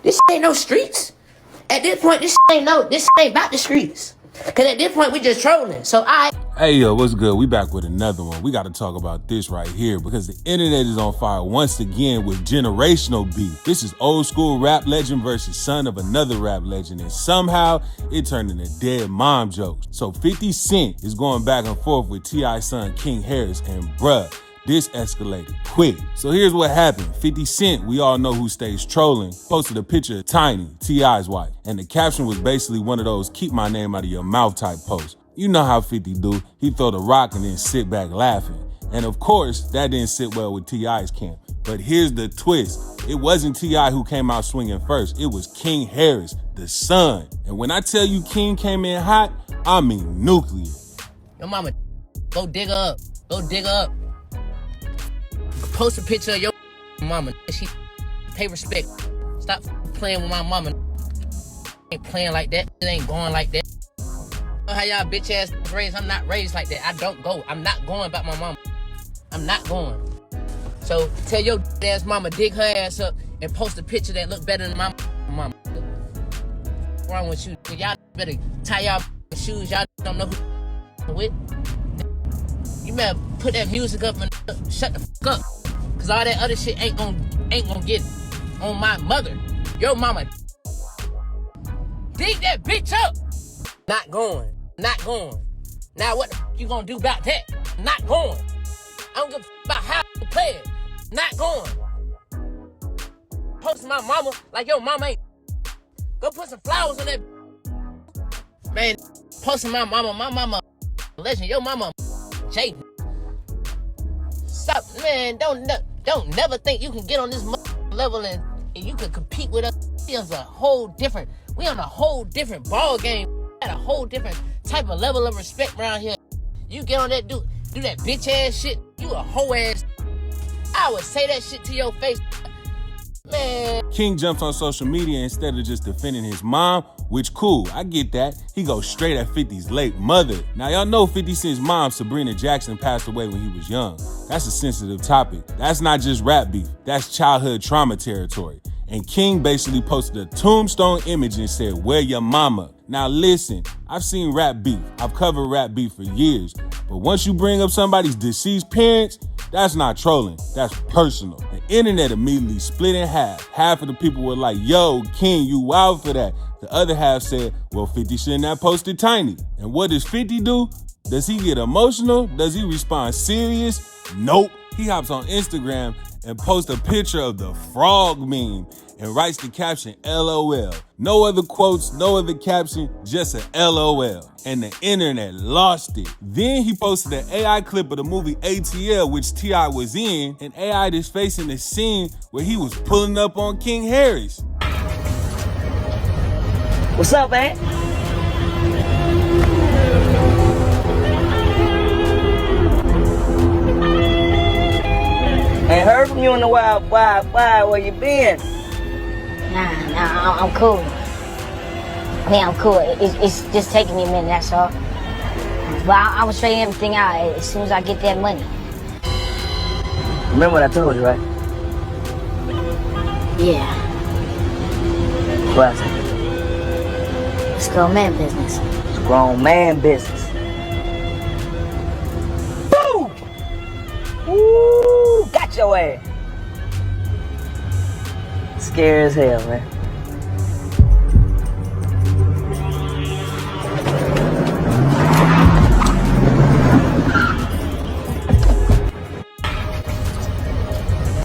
this ain't no streets. At this point, this ain't about the streets. Cause at this point, we just trolling. So Hey yo, what's good? We back with another one. We gotta talk about this right here because the internet is on fire once again with generational beef. This is old school rap legend versus son of another rap legend, and somehow it turned into dead mom jokes. So 50 Cent is going back and forth with T.I.'s son King Harris, and bruh, this escalated quick. So here's what happened. 50 Cent, we all know who stays trolling, posted a picture of Tiny, T.I.'s wife. And the caption was basically one of those keep my name out of your mouth type posts. You know how 50 do. He throw the rock and then sit back laughing. And of course, that didn't sit well with T.I.'s camp. But here's the twist. It wasn't T.I. who came out swinging first. It was King Harris, the son. And when I tell you King came in hot, I mean nuclear. your mama, go dig her up. Go dig her up. Post a picture of your mama. She pay respect. Stop playing with my mama. Ain't playing like that. It ain't going like that. Know how y'all bitch ass raised? I'm not raised like that. I don't go. I'm not going about my mama. I'm not going. So tell your ass mama dig her ass up and post a picture that look better than my mama. What's wrong with you? Y'all better tie y'all shoes. Y'all don't know who with. You better put that music up and shut the fuck up. Cause all that other shit ain't gonna get it. On my mother. Your mama. Dig that bitch up. Not going. Not going. Now what the you gonna do about that? Not going. I don't give a about how you play it. Not going. Post my mama like your mama ain't. Go put some flowers on that. Man, posting my mama legend. Your mama Jaden. Stop, man. Don't never think you can get on this level and you can compete with us. We on a whole different ball game. At a whole different type of level of respect around here. You get on that do that bitch ass shit. You a hoe ass. I would say that shit to your face, man. King jumps on social media instead of just defending his mom, which cool, I get that. He goes straight at 50's late mother. Now y'all know 50 Cent's mom, Sabrina Jackson, passed away when he was young. That's a sensitive topic. That's not just rap beef, that's childhood trauma territory. And King basically posted a tombstone image and said, where your mama? Now listen, I've seen rap beef. I've covered rap beef for years. But once you bring up somebody's deceased parents, that's not trolling, that's personal. The internet immediately split in half. Half of the people were like, yo, King, you wild for that. The other half said, well, 50 shouldn't have posted Tiny. And what does 50 do? Does he get emotional? Does he respond serious? Nope. He hops on Instagram and posts a picture of the frog meme and writes the caption, LOL. No other quotes, no other caption, just a LOL. And the internet lost it. Then he posted an AI clip of the movie ATL, which T.I. was in, and AI is facing the scene where he was pulling up on King Harris. What's up, man? Ain't heard from you in a while. Why? Where you been? Nah, I'm cool. I mean, I'm cool. It's just taking me a minute, that's all. But I will straighten everything out as soon as I get that money. Remember what I told you, right? Yeah. What I said? It's grown man business. It's grown man business. Boom! Woo! Got your ass. Scary as hell, man.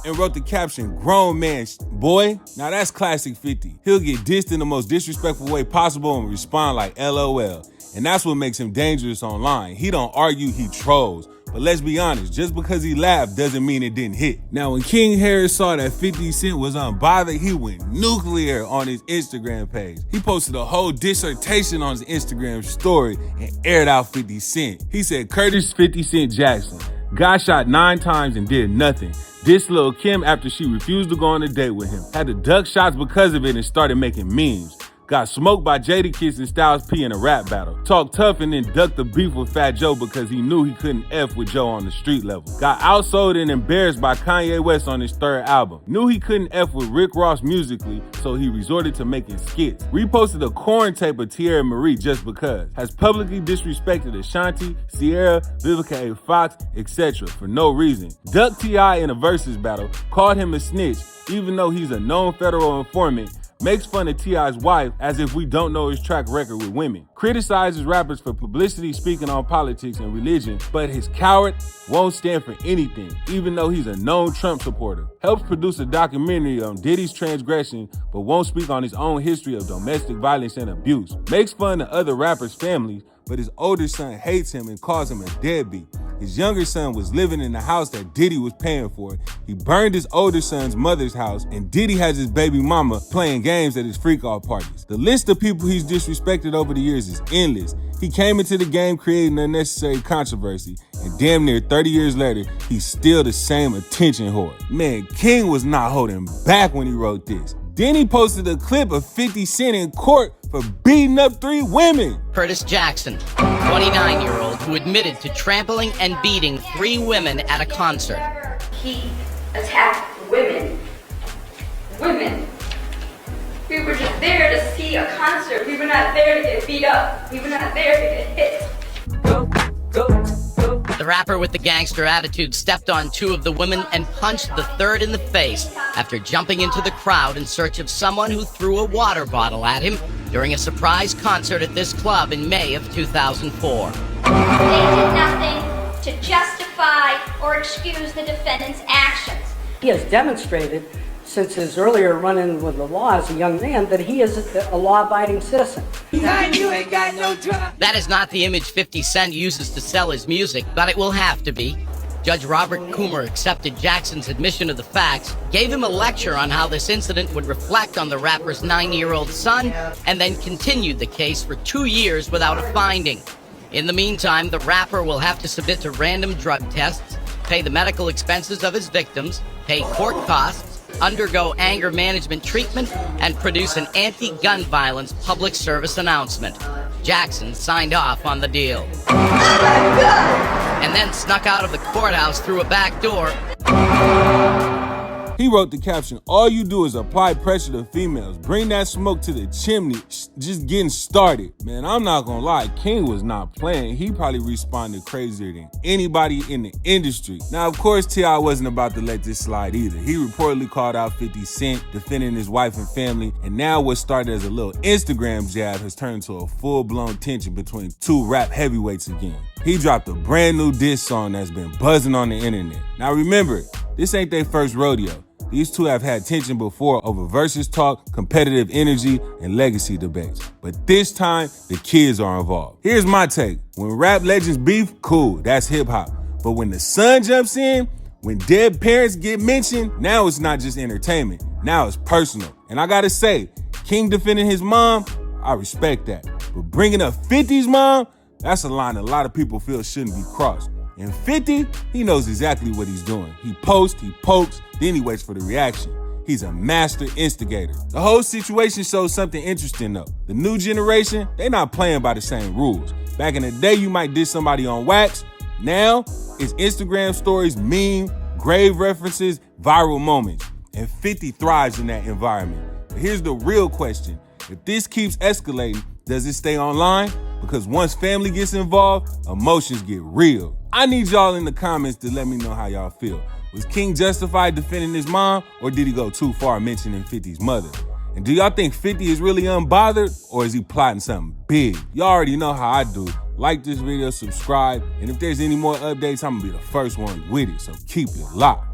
And wrote the caption, grown man, boy. Now that's classic 50. He'll get dissed in the most disrespectful way possible and respond like LOL. And that's what makes him dangerous online. He don't argue, he trolls. But let's be honest, just because he laughed doesn't mean it didn't hit. Now, when King Harris saw that 50 Cent was unbothered, he went nuclear on his Instagram page. He posted a whole dissertation on his Instagram story and aired out 50 Cent. He said, Curtis 50 Cent Jackson got shot 9 times and did nothing. This Lil' Kim after she refused to go on a date with him. Had to duck shots because of it and started making memes. Got smoked by Jadakiss and Styles P in a rap battle. Talked tough and then ducked the beef with Fat Joe because he knew he couldn't F with Joe on the street level. Got outsold and embarrassed by Kanye West on his third album. Knew he couldn't F with Rick Ross musically, so he resorted to making skits. Reposted a corn tape of Tierra Marie just because. Has publicly disrespected Ashanti, Sierra, Vivica A. Fox, etc. for no reason. Ducked T.I. in a versus battle, called him a snitch, even though he's a known federal informant. Makes fun of T.I.'s wife as if we don't know his track record with women. Criticizes rappers for publicity speaking on politics and religion, but his coward won't stand for anything, even though he's a known Trump supporter. Helps produce a documentary on Diddy's transgression, but won't speak on his own history of domestic violence and abuse. Makes fun of other rappers' families, but his older son hates him and calls him a deadbeat. His younger son was living in the house that Diddy was paying for. He burned his older son's mother's house, and Diddy has his baby mama playing games at his freak-off parties. The list of people he's disrespected over the years is endless. He came into the game creating unnecessary controversy, and damn near 30 years later, he's still the same attention whore. Man, King was not holding back when he wrote this. Then he posted a clip of 50 Cent in court for beating up 3 women. Curtis Jackson, 29-year-old who admitted to trampling and beating 3 women at a concert. He attacked women. Women. We were just there to see a concert. We were not there to get beat up. We were not there to get hit. Go. The rapper with the gangster attitude stepped on 2 of the women and punched the 3rd in the face after jumping into the crowd in search of someone who threw a water bottle at him during a surprise concert at this club in May of 2004. They did nothing to justify or excuse the defendant's actions. He has demonstrated since his earlier run-in with the law as a young man that he is a law-abiding citizen. That is not the image 50 Cent uses to sell his music, but it will have to be. Judge Robert Coomer accepted Jackson's admission of the facts, gave him a lecture on how this incident would reflect on the rapper's 9-year-old son, and then continued the case for 2 years without a finding. In the meantime, the rapper will have to submit to random drug tests, pay the medical expenses of his victims, pay court costs, undergo anger management treatment, and produce an anti-gun violence public service announcement. Jackson signed off on the deal. And then snuck out of the courthouse through a back door. He wrote the caption, "All you do is apply pressure to females. Bring that smoke to the chimney. Just getting started." Man, I'm not gonna lie, King was not playing. He probably responded crazier than anybody in the industry. Now, of course, T.I. wasn't about to let this slide either. He reportedly called out 50 Cent, defending his wife and family, and now what started as a little Instagram jab has turned into a full-blown tension between 2 rap heavyweights again. He dropped a brand new diss song that's been buzzing on the internet. Now remember, this ain't their first rodeo. These 2 have had tension before over versus talk, competitive energy, and legacy debates. But this time, the kids are involved. Here's my take. When rap legends beef, cool, that's hip hop. But when the son jumps in, when dead parents get mentioned, now it's not just entertainment. Now it's personal. And I gotta say, King defending his mom, I respect that. But bringing up 50's mom, that's a line a lot of people feel shouldn't be crossed. And 50, he knows exactly what he's doing. He posts, he pokes, then he waits for the reaction. He's a master instigator. The whole situation shows something interesting though. The new generation, they not playing by the same rules. Back in the day, you might diss somebody on wax. Now, it's Instagram stories, meme, grave references, viral moments. And 50 thrives in that environment. But here's the real question. If this keeps escalating, does it stay online? Because once family gets involved, emotions get real. I need y'all in the comments to let me know how y'all feel. Was King justified defending his mom, or did he go too far mentioning 50's mother? And do y'all think 50 is really unbothered, or is he plotting something big? Y'all already know how I do. Like this video, subscribe, and if there's any more updates, I'm gonna be the first one with it, so keep it locked.